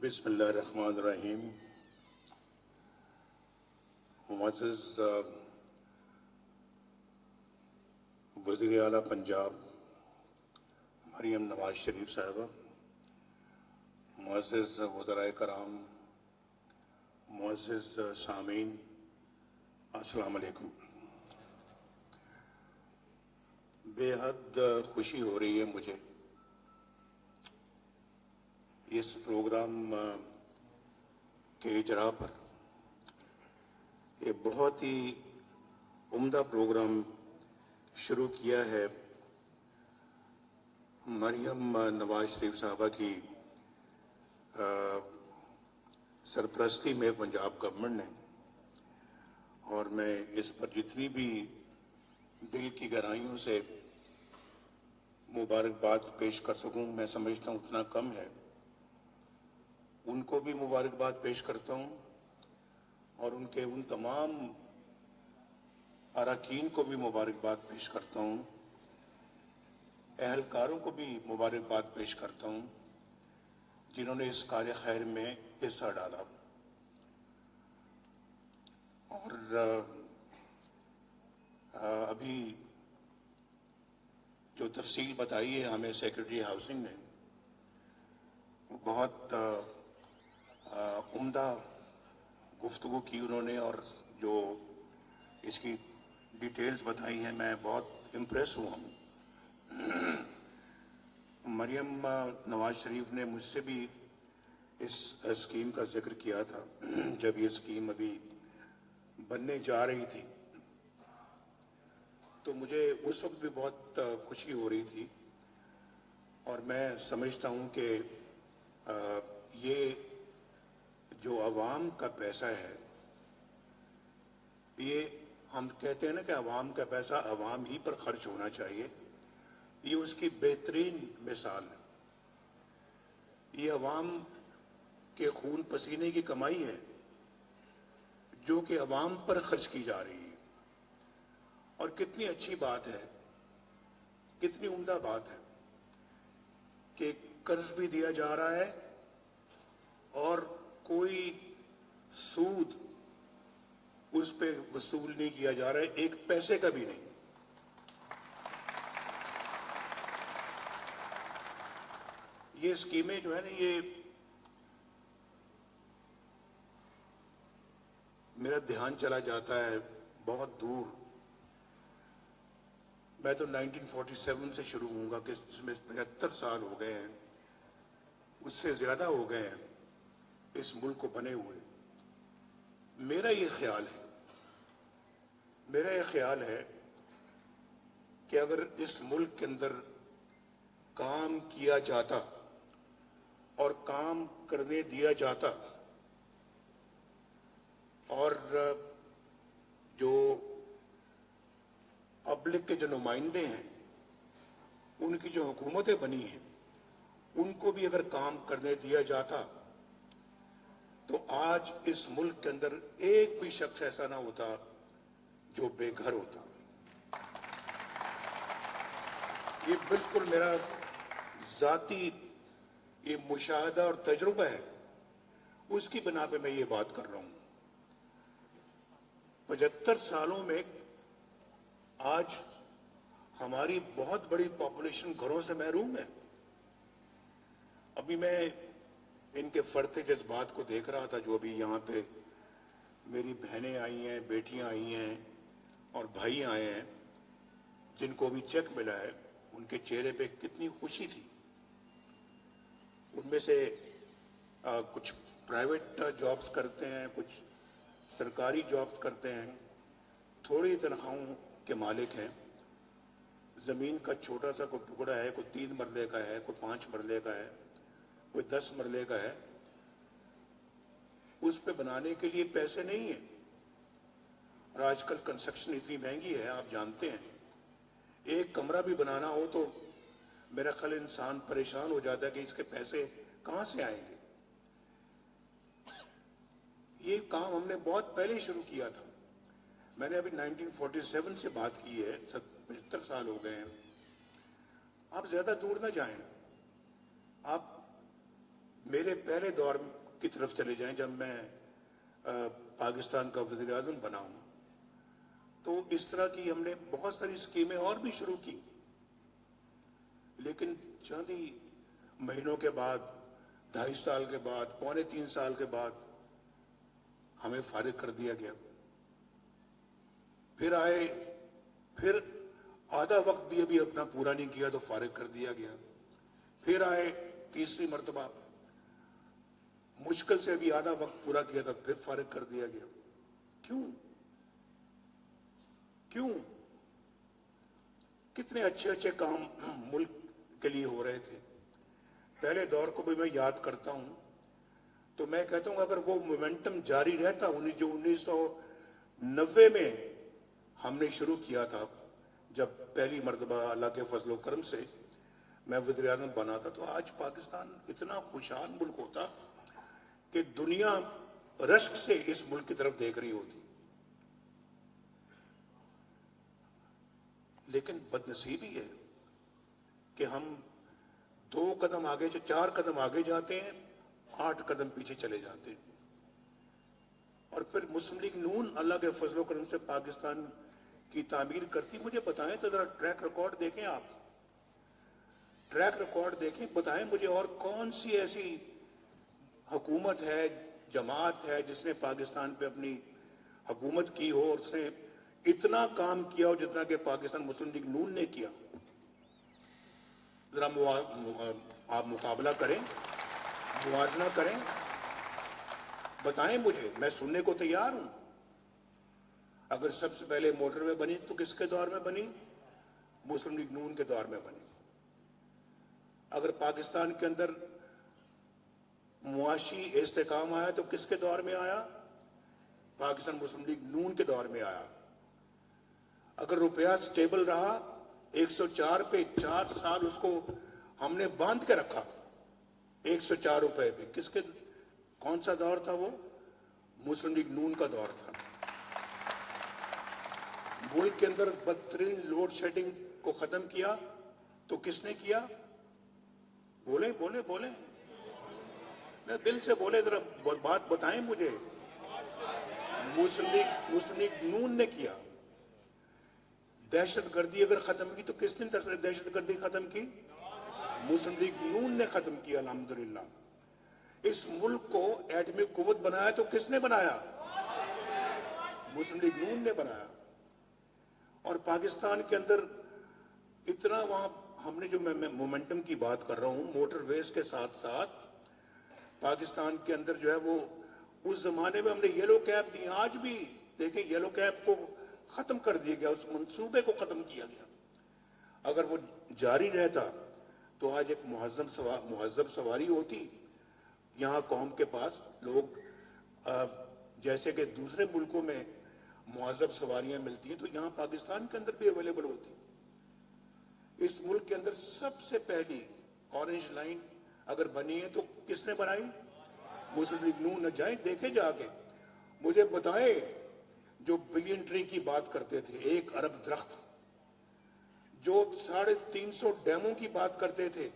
بسم اللہ الرحمن الرحیم. معزز وزیر اعلیٰ پنجاب مریم نواز شریف صاحبہ، معزز وزرائے کرام، معزز سامعین، السلام علیکم. بے حد خوشی ہو رہی ہے مجھے اس پروگرام کے اجرا پر. یہ بہت ہی عمدہ پروگرام شروع کیا ہے مریم نواز شریف صاحبہ کی سرپرستی میں پنجاب گورنمنٹ نے، اور میں اس پر جتنی بھی دل کی گہرائیوں سے مبارکباد پیش کر سکوں میں سمجھتا ہوں اتنا کم ہے. ان کو بھی مبارکباد پیش کرتا ہوں اور ان کے ان تمام اراکین کو بھی مبارکباد پیش کرتا ہوں، اہلکاروں کو بھی مبارکباد پیش کرتا ہوں جنہوں نے اس کار خیر میں حصہ ڈالا. اور ابھی جو تفصیل بتائی ہے ہمیں سیکرٹری ہاؤسنگ نے، بہت عمدہ گفتگو کی انہوں نے، اور جو اس کی ڈیٹیلز بتائی ہیں میں بہت امپریس ہوا ہوں. مریم نواز شریف نے مجھ سے بھی اس اسکیم کا ذکر کیا تھا جب یہ اسکیم ابھی بننے جا رہی تھی، تو مجھے اس وقت بھی بہت خوشی ہو رہی تھی. اور میں سمجھتا ہوں کہ یہ جو عوام کا پیسہ ہے، یہ ہم کہتے ہیں نا کہ عوام کا پیسہ عوام ہی پر خرچ ہونا چاہیے، یہ اس کی بہترین مثال ہے. یہ عوام کے خون پسینے کی کمائی ہے جو کہ عوام پر خرچ کی جا رہی ہے. اور کتنی اچھی بات ہے، کتنی عمدہ بات ہے کہ قرض بھی دیا جا رہا ہے اور کوئی سود اس پہ وصول نہیں کیا جا رہا ہے، ایک پیسے کا بھی نہیں. یہ اسکیمیں جو ہے نا، یہ میرا دھیان چلا جاتا ہے بہت دور. میں تو 1947 سے شروع ہوں گا کہ اس میں 75 سال ہو گئے ہیں، اس سے زیادہ ہو گئے ہیں اس ملک کو بنے ہوئے. میرا یہ خیال ہے کہ اگر اس ملک کے اندر کام کیا جاتا اور کام کرنے دیا جاتا، اور جو پبلک کے جو نمائندے ہیں، ان کی جو حکومتیں بنی ہیں، ان کو بھی اگر کام کرنے دیا جاتا تو آج اس ملک کے اندر ایک بھی شخص ایسا نہ ہوتا جو بے گھر ہوتا. یہ بالکل میرا ذاتی یہ مشاہدہ اور تجربہ ہے، اس کی بنا پہ میں یہ بات کر رہا ہوں. 75 سالوں میں آج ہماری بہت بڑی پاپولیشن گھروں سے محروم ہے. ابھی میں ان کے فرتے جذبات کو دیکھ رہا تھا، جو ابھی یہاں پہ میری بہنیں آئی ہیں، بیٹیاں آئی ہیں اور بھائی آئے ہیں جن کو بھی چیک ملا ہے. ان کے چہرے پہ کتنی خوشی تھی. ان میں سے کچھ پرائیویٹ جابز کرتے ہیں، کچھ سرکاری جابز کرتے ہیں، تھوڑی تنخواہوں کے مالک ہیں. زمین کا چھوٹا سا کوئی ٹکڑا ہے، کوئی 3 مرلے کا ہے، کوئی 5 مرلے کا ہے، کوئی 10 مرلے کا ہے. اس پہ بنانے کے لیے پیسے نہیں ہیں. اور آج کل کنسٹرکشن اتنی مہنگی ہے، آپ جانتے ہیں. ایک کمرہ بھی بنانا ہو تو میرا خیال انسان پریشان ہو جاتا ہے کہ اس کے پیسے کہاں سے آئیں گے. یہ کام ہم نے بہت پہلے شروع کیا تھا. میں نے ابھی 1947 سے بات کی ہے، 75 سال ہو گئے ہیں. آپ زیادہ دور نہ جائیں. آپ میرے پہلے دور کی طرف چلے جائیں جب میں پاکستان کا وزیر اعظم بنا ہوں، تو اس طرح کی ہم نے بہت ساری اسکیمیں اور بھی شروع کی، لیکن چند ہی مہینوں کے بعد، 2.5 سال کے بعد، 2.25 سال کے بعد ہمیں فارغ کر دیا گیا. پھر آئے، پھر آدھا وقت بھی ابھی اپنا پورا نہیں کیا تو فارغ کر دیا گیا. پھر آئے تیسری مرتبہ، مشکل سے بھی آدھا وقت پورا کیا تھا، پھر فارغ کر دیا گیا. کیوں؟ کیوں؟ کتنے اچھے اچھے کام ملک کے لیے ہو رہے تھے. پہلے دور کو بھی میں یاد کرتا ہوں تو میں کہتا ہوں اگر وہ مومنٹم جاری رہتا، جو 1990 میں ہم نے شروع کیا تھا، جب پہلی مرتبہ اللہ کے فضل و کرم سے میں وزیر اعظم بنا تھا، تو آج پاکستان اتنا خوشحال ملک ہوتا کہ دنیا رشک سے اس ملک کی طرف دیکھ رہی ہوتی. لیکن بدنصیبی ہے کہ ہم 2 قدم آگے، 4 قدم آگے جاتے ہیں، 8 قدم پیچھے چلے جاتے ہیں. اور پھر مسلم لیگ نون اللہ کے فضل و کرم سے پاکستان کی تعمیر کرتی. مجھے بتائیں تو ذرا ٹریک ریکارڈ دیکھیں، آپ ٹریک ریکارڈ دیکھیں، بتائیں مجھے اور کون سی ایسی حکومت ہے، جماعت ہے جس نے پاکستان پہ اپنی حکومت کی ہو اور اس نے اتنا کام کیا ہو جتنا کہ پاکستان مسلم لیگ نون نے کیا. ذرا آپ مقابلہ کریں، موازنہ کریں، بتائیں مجھے، میں سننے کو تیار ہوں. اگر سب سے پہلے موٹر وے بنی تو کس کے دور میں بنی؟ مسلم لیگ نون کے دور میں بنی. اگر پاکستان کے اندر معاشی استحکام آیا تو کس کے دور میں آیا؟ پاکستان مسلم لیگ نون کے دور میں آیا. اگر روپیہ سٹیبل رہا 104 پہ 4 سال اس کو ہم نے باندھ کے رکھا 104 روپے پہ، کون سا دور تھا وہ؟ مسلم لیگ نون کا دور تھا. ملک کے اندر بدترین لوڈ شیڈنگ کو ختم کیا تو کس نے کیا؟ بولیں بولیں بولیں، دل سے بولے، ذرا بات بتائیں مجھے. مسلم لیگ نون نے کیا. دہشت گردی اگر ختم کی تو کس نے دہشت گردی ختم کی؟ مسلم لیگ نون نے ختم کیا الحمدللہ. اس ملک کو ایٹمی قوت بنایا تو کس نے بنایا؟ مسلم لیگ نون نے بنایا. اور پاکستان کے اندر اتنا وہاں ہم نے جو میں مومنٹم کی بات کر رہا ہوں، موٹر ویز کے ساتھ ساتھ پاکستان کے اندر جو ہے وہ اس زمانے میں ہم نے یلو کیب دی. آج بھی دیکھیں یلو کیب کو ختم کر دیا گیا، اس منصوبے کو ختم کیا گیا. اگر وہ جاری رہتا تو آج ایک مہذب سواری ہوتی. یہاں قوم کے پاس لوگ جیسے کہ دوسرے ملکوں میں مہذب سواریاں ملتی ہیں تو یہاں پاکستان کے اندر بھی اویلیبل ہوتی. اس ملک کے اندر سب سے پہلی اورنج لائن اگر بنی ہے تو کس نے بنائی؟ مسلم لیگ نون. نہ جائیں دیکھیں جا کے، مجھے بتائیں جو بلین ٹری کی بات کرتے تھے، 1 ارب درخت، جو 350 ڈیموں کی بات کرتے تھے،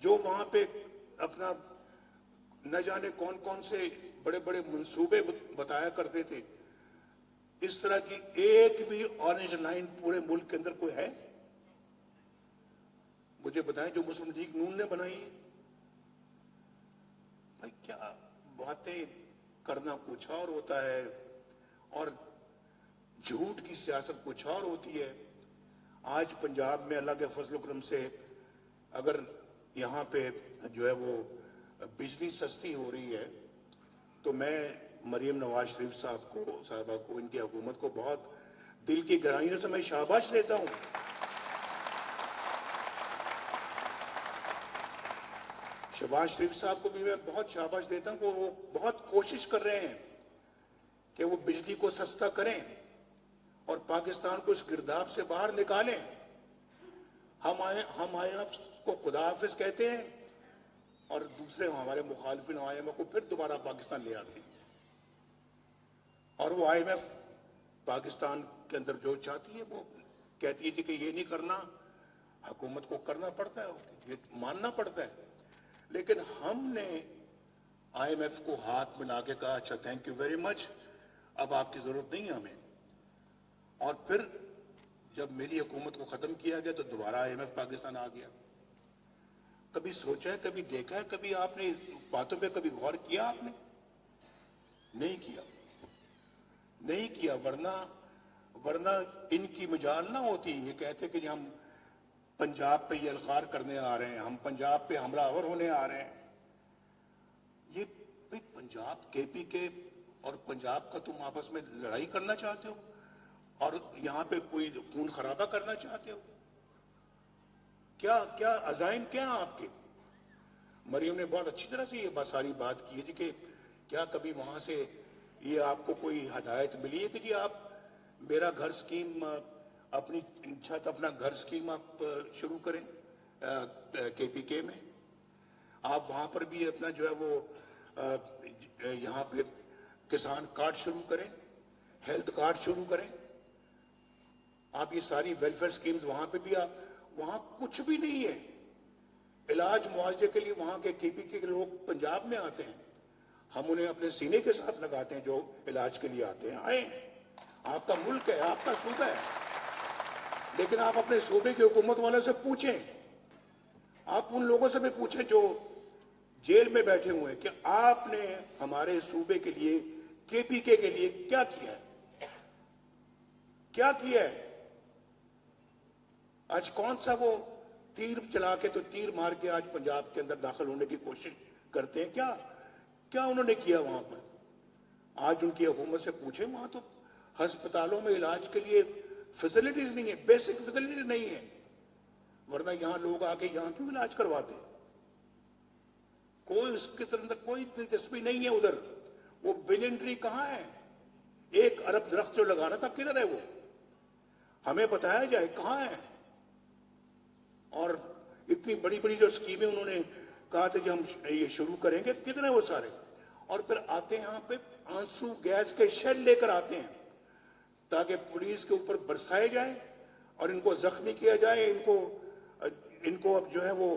جو وہاں پہ اپنا نہ جانے کون کون سے بڑے بڑے منصوبے بتایا کرتے تھے، اس طرح کی ایک بھی اورنج لائن پورے ملک کے اندر کوئی ہے؟ مجھے بتائیں جو مسلم لیگ نون نے بنائی. بھائی کیا باتیں کرنا کچھ اور ہوتا ہے اور جھوٹ کی سیاست کچھ اور ہوتی ہے. آج پنجاب میں اللہ کے فضل و کرم سے اگر یہاں پہ جو ہے وہ بجلی سستی ہو رہی ہے تو میں مریم نواز شریف صاحبہ کو، ان کی حکومت کو بہت دل کی گہرائیوں سے میں شاباش دیتا ہوں. شہباز شریف صاحب کو بھی میں بہت شاباش دیتا ہوں کہ وہ بہت کوشش کر رہے ہیں کہ وہ بجلی کو سستا کریں اور پاکستان کو اس گرداب سے باہر نکالیں. ہم IMF کو خدا حافظ کہتے ہیں اور دوسرے ہمارے مخالفین IMF کو پھر دوبارہ پاکستان لے آتے ہیں. اور وہ IMF پاکستان کے اندر جو چاہتی ہے وہ کہتی ہے کہ یہ نہیں کرنا، حکومت کو کرنا پڑتا ہے، یہ ماننا پڑتا ہے. लेकिन हमने IMF को हाथ मिला के कहा अच्छा थैंक यू वेरी मच, अब आपकी जरूरत नहीं है हमें। और फिर जब मेरी हुकूमत को खत्म किया गया तो दोबारा IMF पाकिस्तान आ गया। कभी सोचा है, कभी देखा है, कभी आपने बातों पे कभी गौर किया आपने? नहीं किया, नहीं किया। वरना इनकी मजाल ना होती। ये कहते कि हम पंजाब पे यलगार करने आ रहे हैं, हम पंजाब पे हमलावर होने आ रहे हैं। ये भाई पंजाब KPK और पंजाब का तुम आपस में लड़ाई करना चाहते हो और यहां पे कोई खून खराबा करना चाहते हो? क्या क्या अजाइम क्या आपके? मरियम ने बहुत अच्छी तरह से ये सारी बात की है जी कि क्या कभी वहां से ये आपको कोई हिदायत मिली है कि जी आप मेरा घर स्कीम, अपनी छत अपना घर स्कीम आप शुरू करें KPK में? आप वहां पर भी अपना जो है वो यहाँ पे किसान कार्ड शुरू करें, हेल्थ कार्ड शुरू करें। आप ये सारी वेलफेयर स्कीम्स वहां पे भी आप, वहां कुछ भी नहीं है। इलाज मुआवजे के लिए वहां के KPK के लोग पंजाब में आते हैं, हम उन्हें अपने सीने के साथ लगाते हैं जो इलाज के लिए आते हैं। आए, आपका मुल्क है, आपका सूबा है, लेकिन आप अपने सूबे के हुकूमत वालों से पूछें, आप उन लोगों से भी पूछें जो जेल में बैठे हुए हैं कि आपने हमारे सूबे के लिए KPK के लिए क्या किया है, क्या किया है? आज कौन सा वो तीर चला के तो तीर मार के आज पंजाब के अंदर दाखिल होने की कोशिश करते हैं? क्या क्या उन्होंने किया वहां पर? आज उनकी हुकूमत से पूछे, वहां तो अस्पतालों में इलाज के लिए फैसिलिटीज नहीं है, बेसिक फैसिलिटीज नहीं है। वरना यहां लोग आके यहां क्यों इलाज करवाते? कोई उसके तरफ कोई दिलचस्पी नहीं है उधर। वो बिलियन ट्री कहां है? 1 अरब दरख्त जो लगाना था, किधर है वो? हमें बताया जाए कहां है। और इतनी बड़ी बड़ी जो स्कीमें उन्होंने कहा था कि हम ये शुरू करेंगे, कितने वो सारे? और फिर आते हैं यहां पे आंसू गैस के शेल लेकर आते हैं ताकि पुलिस के ऊपर बरसाए जाए और इनको जख्मी किया जाए, इनको अब जो है वो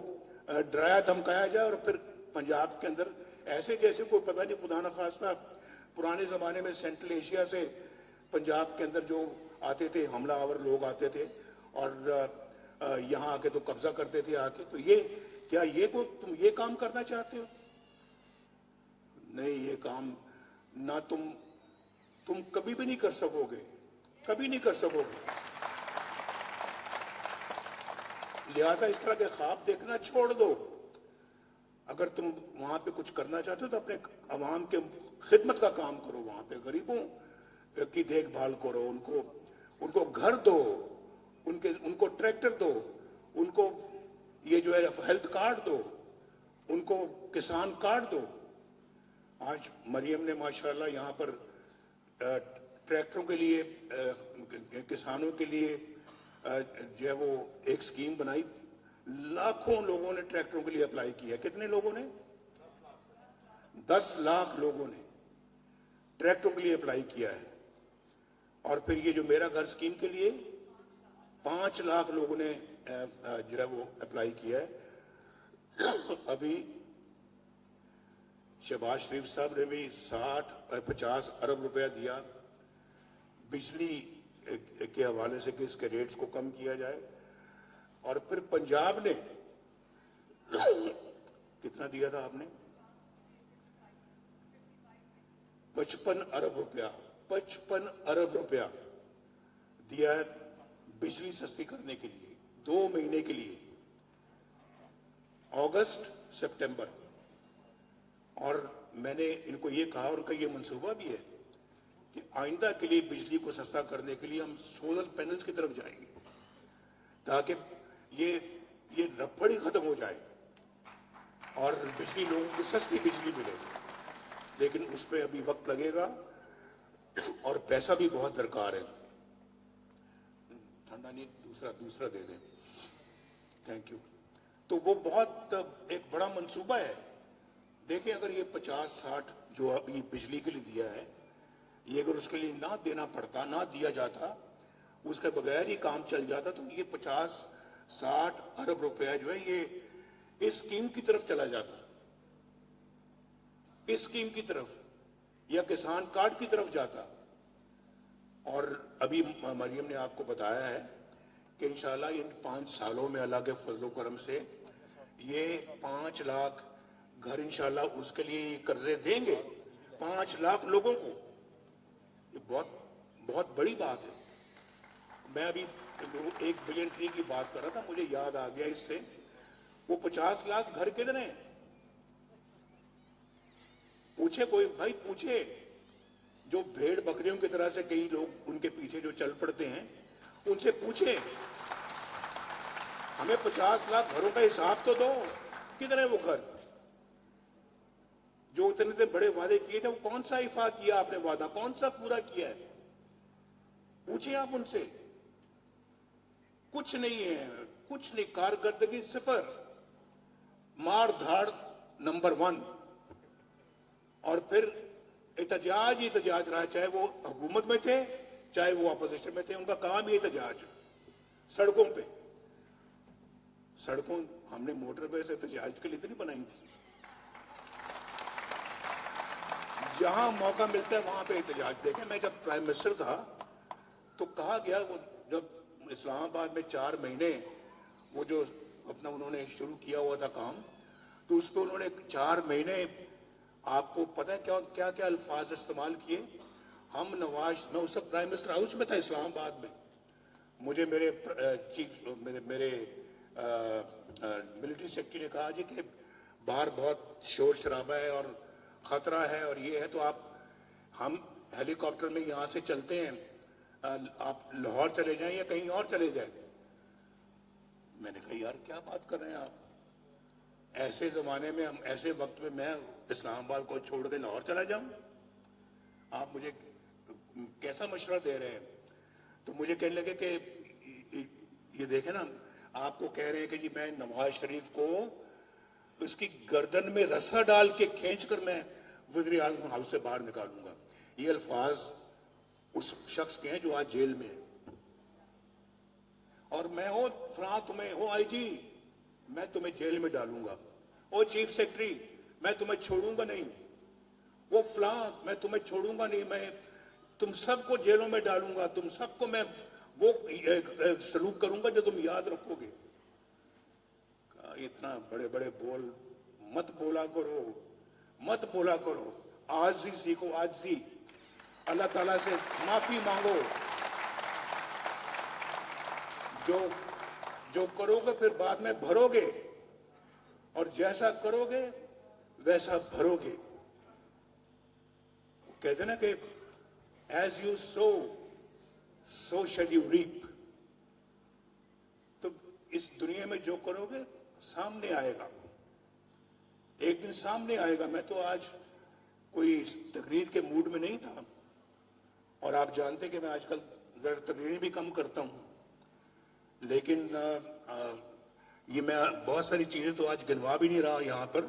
डराया धमकाया जाए। और फिर पंजाब के अंदर ऐसे जैसे कोई पता नहीं, खुदा न खास्ता पुराने जमाने में सेंट्रल एशिया से पंजाब के अंदर जो आते थे हमलावर लोग आते थे और यहां आके तो कब्जा करते थे आके। तो ये क्या ये को तुम ये काम करना चाहते हो? नहीं, ये काम ना तुम कभी भी नहीं कर सकोगे, कभी नहीं कर सकोगे। लिहाजा इस तरह के ख्वाब देखना छोड़ दो। अगर तुम वहां पे कुछ करना चाहते हो तो अपने अवाम के खिदमत का काम करो, वहां पे गरीबों की देखभाल करो, उनको घर दो, उनको ट्रैक्टर दो, उनको ये जो है हेल्थ कार्ड दो, उनको किसान कार्ड दो। आज मरियम ने माशाल्लाह यहाँ पर ट्रैक्टरों के लिए, किसानों के लिए जो है वो एक स्कीम बनाई। लाखों लोगों ने ट्रैक्टरों के लिए अप्लाई किया। कितने लोगों ने? 10 लाख लोगों ने ट्रैक्टरों के लिए अप्लाई किया है। और फिर ये जो मेरा घर स्कीम के लिए 5 लाख लोगों ने जो है वो अप्लाई किया है। अभी शहबाज शरीफ साहब ने भी 50 अरब रुपया दिया बिजली के हवाले से कि इसके रेट्स को कम किया जाए। और फिर पंजाब ने कितना दिया था आपने? 55 अरब रुपया, 55 अरब रुपया दिया है बिजली सस्ती करने के लिए 2 महीने के लिए, अगस्त सितंबर। और मैंने इनको ये कहा, उनका ये मंसूबा भी है कि आइंदा के लिए बिजली को सस्ता करने के लिए हम सोलर पैनल्स की तरफ जाएंगे ताकि ये रफड़ी खत्म हो जाए और बिजली लोगों को सस्ती बिजली मिले। लेकिन उस पर अभी वक्त लगेगा और पैसा भी बहुत दरकार है। ठंडा नहीं, दूसरा दे दें, थैंक यू। तो वो बहुत एक बड़ा मंसूबा है। देखें, अगर ये 50-60 जो अभी बिजली के लिए दिया है, ये अगर उसके लिए ना देना पड़ता, ना दिया जाता, उसके बगैर ही काम चल जाता, तो ये 50-60 अरब रुपया जो है इस स्कीम की तरफ चला जाता, इस स्कीम की तरफ या किसान कार्ड की तरफ जाता। और अभी मरियम ने आपको बताया है कि इंशाल्लाह इन 5 सालों में अल्लाह के फजलो करम से ये 5 लाख घर इंशाल्लाह उसके लिए कर्जे देंगे, 5 लाख लोगों को। ये बहुत बहुत बड़ी बात है। मैं अभी 1 बिलियन ट्री की बात कर रहा था, मुझे याद आ गया इससे, वो 50 लाख घर किधर हैं? पूछे कोई भाई, पूछे जो भेड़ बकरियों की तरह से कई लोग उनके पीछे जो चल पड़ते हैं, उनसे पूछे हमें 50 लाख घरों का हिसाब तो दो, किधर है वो घर? जो इतने बड़े वादे किए थे, वो कौन सा इफा किया आपने वादा, कौन सा पूरा किया है? पूछिए आप उनसे। कुछ नहीं है, कुछ नहीं, कारकर्दगी सिफर, मार धाड़ नंबर 1। और फिर एहतजाज ही एहतजाज रहा, चाहे वो हुकूमत में थे चाहे वो अपोजिशन में थे, उनका काम ही एहतजाज। सड़कों पे, सड़कों हमने मोटरवे से एहतजाज के लिए तो नहीं बनाई थी, जहां मौका मिलता है वहां पे एहतजाज। देखें, मैं जब प्राइम मिनिस्टर था तो कहा गया, वो जब इस्लामाबाद में 4 महीने वो जो अपना उन्होंने शुरू किया हुआ था काम, तो उस पर उन्होंने 4 महीने, आपको पता है क्या क्या क्या अल्फाज इस्तेमाल किए? हम नवाज, मैं उस वक्त प्राइम मिनिस्टर हाउस में था इस्लामाबाद में, मुझे मेरे चीफ मेरे मिलिट्री सेक्रेटरी ने कहा जी कि बाहर बहुत शोर शराबा है और खतरा है और ये है, तो हम हेलीकॉप्टर में यहां से चलते हैं, आप लाहौर चले जाएं या कहीं और चले जाएं। मैंने कहा यार क्या बात कर रहे हैं आप, ऐसे जमाने में, हम ऐसे वक्त में मैं इस्लामाबाद को छोड़ के लाहौर चला जाऊं? आप मुझे कैसा मशवरा दे रहे हैं? तो मुझे कहने लगे कि ये देखें ना, आपको कह रहे हैं कि जी मैं नवाज शरीफ को उसकी गर्दन में रस्सा डाल के खींच कर मैं वज़ीर आज़म हाउस से बाहर निकालूंगा। ये अल्फाज उस शख्स के हैं जो आज जेल में है। और मैं हो फलां, तुम्हें हो आईजी, मैं तुम्हें जेल में डालूंगा। ओ चीफ सेक्रेटरी, मैं तुम्हें छोड़ूंगा नहीं। वो फलां, मैं तुम्हें छोड़ूंगा नहीं, मैं तुम सबको जेलों में डालूंगा, तुम सबको मैं वो सलूक करूंगा जो तुम याद रखोगे। इतना बड़े बड़े बोल मत बोला करो, मत बोला करो। आजी सीखो, आजी। अल्लाह ताला से माफी मांगो। जो करोगे फिर बाद में भरोगे, और जैसा करोगे वैसा भरोगे। कहते ना कि as you sow shall you reap. तो इस दुनिया में जो करोगे सामने आएगा, एक दिन सामने आएगा। मैं तो आज कोई तकरीर के मूड में नहीं था, और आप जानते कि मैं आजकल जरा तकरीरें भी कम करता हूं, लेकिन ये मैं बहुत सारी चीजें तो आज गिनवा भी नहीं रहा यहां पर,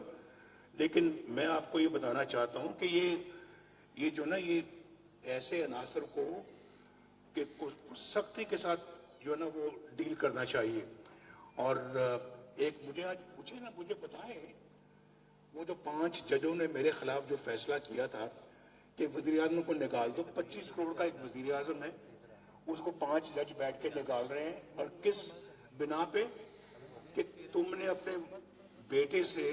लेकिन मैं आपको ये बताना चाहता हूं कि ये जो ना, ये ऐसे अनासर को कि सख्ती के साथ जो है ना वो डील करना चाहिए। और एक मुझे आज पूछे ना, मुझे बताएं, वो जो 5 जजों ने मेरे खिलाफ जो फैसला किया था कि वजीर आजम को निकाल दो, 25 करोड़ का एक वजीर आजम है, उसको 5 जज बैठ के निकाल रहे हैं। और किस बिना पे? कि तुमने अपने बेटे से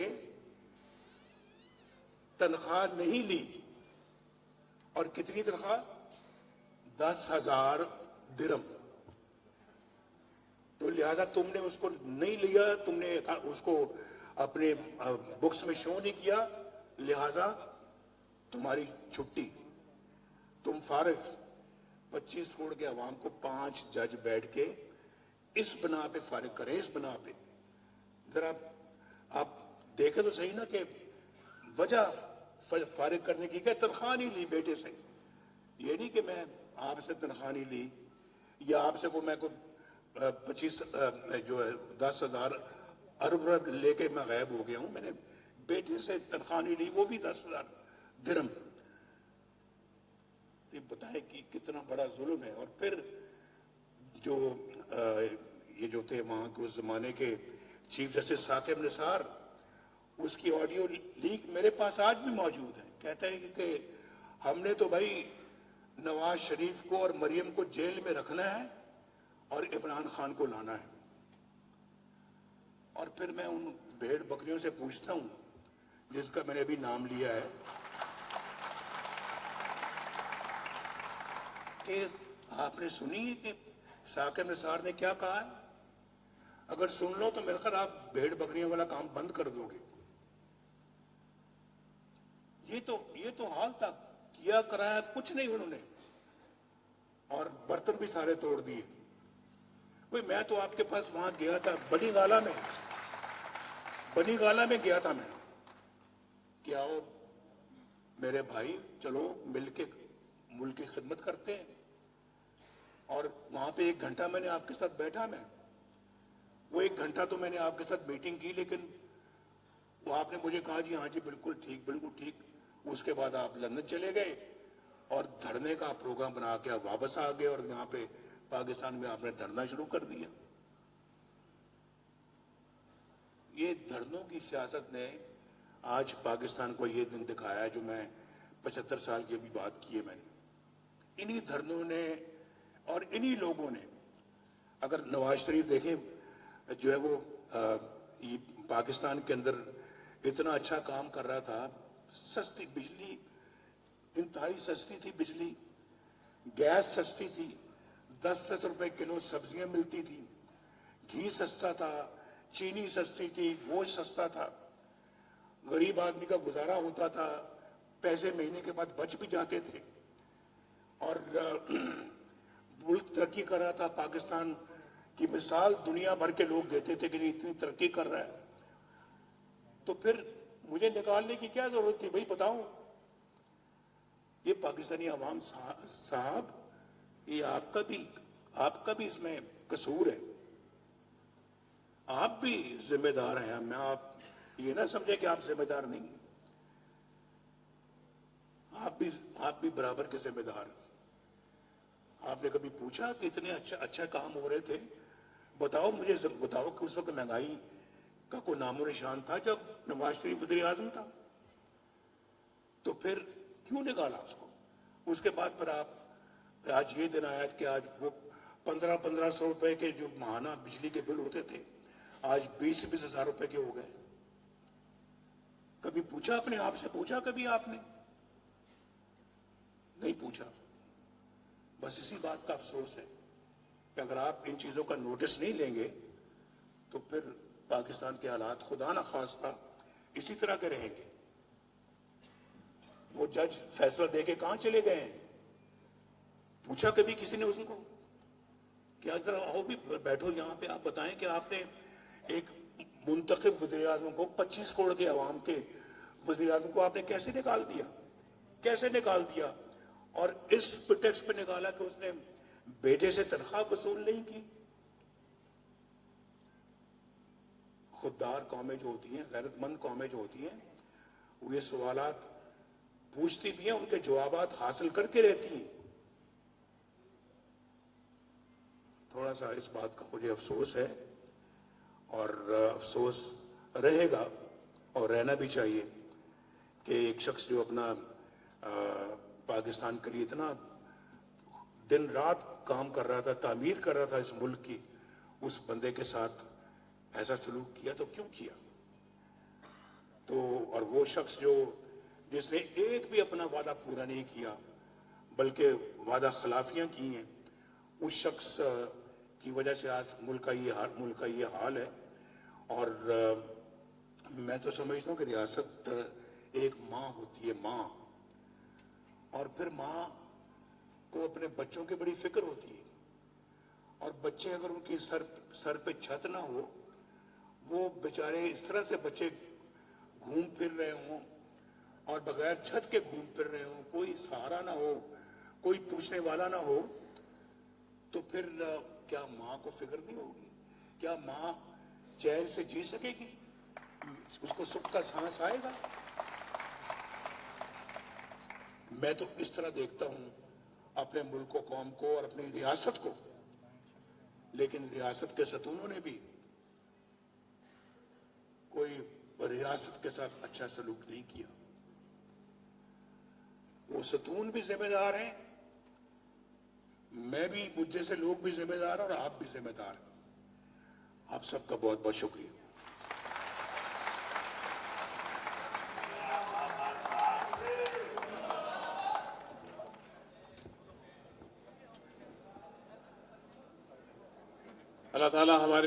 तनख्वाह नहीं ली। और कितनी तनख्वाह? 10,000 दिरहम। तो लिहाजा तुमने उसको नहीं लिया, तुमने उसको अपने बुक्स में शो नहीं किया, लिहाजा तुम्हारी छुट्टी, तुम फारिग। 25 करोड़ के अवाम को 5 जज बैठ के इस बना पे फारिग करें। इस बना पे जरा आप देखें तो सही ना कि वजह फारिग करने की क्या? तनख्वाह नहीं ली बेटे से। ये नहीं कि मैं आपसे तनख्वाह नहीं ली, या आपसे को मैं को 25 जो है 10,000 अरब लेके मैं गायब हो गया हूं। मैंने बेटे से तनख्वाह नहीं ली, वो भी 10,000 दिरहम। ये बताए कि कितना बड़ा जुल्म है। और फिर जो ये जो थे वहां के उस जमाने के चीफ जस्टिस साकिब निसार, उसकी ऑडियो लीक मेरे पास आज भी मौजूद है। कहता है कि हमने तो भाई नवाज शरीफ को और मरियम को जेल में रखना है और इमरान खान को लाना है। और फिर मैं उन भेड़ बकरियों से पूछता हूं जिसका मैंने अभी नाम लिया है कि आपने सुनी है कि साकिब निसार ने क्या कहा है? अगर सुन लो तो मेरे ख्याल आप भेड़ बकरियों वाला काम बंद कर दोगे। ये तो हाल था, किया कराया कुछ नहीं उन्होंने, और बर्तन भी सारे तोड़ दिए। भाई मैं तो आपके पास वहां गया था, बनी गाला में गया था मैं कि आओ मेरे भाई, चलो मिलके मुल्क की खिदमत करते हैं। और वहां पे 1 घंटा मैंने आपके साथ बैठा। मैं वो 1 घंटा तो मैंने आपके साथ मीटिंग की, लेकिन वो आपने मुझे कहा जी हाँ जी बिल्कुल ठीक। उसके बाद आप लंदन चले गए और धरने का प्रोग्राम बना के आप वापस आ गए, और यहाँ पे पाकिस्तान में आपने धरना शुरू कर दिया। ये धरनों की सियासत ने आज पाकिस्तान को ये दिन दिखाया है जो मैं 75 साल की अभी बात की है मैंने। इन्हीं धरनों ने और इन्हीं लोगों ने, अगर नवाज शरीफ देखें जो है वो ये पाकिस्तान के अंदर इतना अच्छा काम कर रहा था, सस्ती बिजली, इंतहाई सस्ती थी बिजली, गैस सस्ती थी, 10-10 रुपए किलो सब्जियां मिलती थी, घी सस्ता था, चीनी सस्ती थी, गोश्त सस्ता था, गरीब आदमी का गुजारा होता था, पैसे महीने के बाद बच भी जाते थे, और मुल्क तरक्की कर रहा था। पाकिस्तान की मिसाल दुनिया भर के लोग देते थे कि इतनी तरक्की कर रहा है। तो फिर मुझे निकालने की क्या जरूरत थी? भाई बताओ, ये पाकिस्तानी अवाम साहब, ये आपका भी इसमें कसूर है। आप भी जिम्मेदार हैं। मैं आप ये ना समझे कि आप जिम्मेदार नहीं, आप भी बराबर के जिम्मेदार। आपने कभी पूछा कि इतने अच्छा काम हो रहे थे? बताओ मुझे, बताओ कि उस वक्त महंगाई का कोई नामो निशान था जब नवाज शरीफ वज़ीर आज़म था? तो फिर क्यों निकाला उसको? उसके बाद फिर आप आज ये दिन आया कि आज वो 1500 रुपए के जो माहाना बिजली के बिल होते थे आज 20 हजार रुपए के हो गए। कभी पूछा अपने आप से? पूछा कभी आपने? नहीं पूछा। बस इसी बात का अफसोस है कि अगर आप इन चीजों का नोटिस नहीं लेंगे तो फिर पाकिस्तान के हालात खुदा ना खास्ता इसी तरह के रहेंगे। वो जज फैसला देके कहां चले गए हैं? पूछा कभी किसी ने उनको? क्या जरा आओ भी बैठो यहां पे, आप बताएं कि आपने एक मुंतखब वज़ीर आज़म को, 25 करोड़ के अवाम के वज़ीर आज़म को आपने कैसे निकाल दिया? और इस प्रिटेक्स्ट पे निकाला कि उसने बेटे से तनख्वाह वसूल नहीं की। खुददार कौमें जो होती हैं, गैरतमंद कौमें जो होती हैं, वो ये सवालात पूछती भी हैं, उनके जवाबात हासिल करके रहती हैं। थोड़ा सा इस बात का मुझे अफसोस है, और अफसोस रहेगा और रहना भी चाहिए कि एक शख्स जो अपना पाकिस्तान के लिए इतना दिन रात काम कर रहा था, तामीर कर रहा था इस मुल्क की, उस बंदे के साथ ऐसा सलूक किया तो क्यों किया? तो और वो शख्स जिसने एक भी अपना वादा पूरा नहीं किया बल्कि वादा खिलाफियां की हैं, उस शख्स की वजह से आज मुल्क का ये हाल है। और मैं तो समझता हूँ कि रियासत एक माँ होती है, माँ, और फिर माँ को अपने बच्चों की बड़ी फिक्र होती है। और बच्चे अगर उनके सर पे छत ना हो, वो बेचारे इस तरह से बच्चे घूम फिर रहे हों और बगैर छत के घूम फिर रहे हों, कोई सहारा ना हो, कोई पूछने वाला ना हो, तो फिर क्या माँ को फिक्र नहीं होगी? क्या माँ चैन से जी सकेगी? उसको सुख का सांस आएगा? मैं तो इस तरह देखता हूं अपने मुल्क को, कौम को और अपनी रियासत को। लेकिन रियासत के सतूनों ने भी रियासत के साथ अच्छा सलूक नहीं किया। वो सतून भी जिम्मेदार हैं, मैं भी, मुझ जैसे लोग भी जिम्मेदार हैं और आप भी जिम्मेदार हैं। आप सबका बहुत बहुत शुक्रिया। अल्लाह ताला हमारे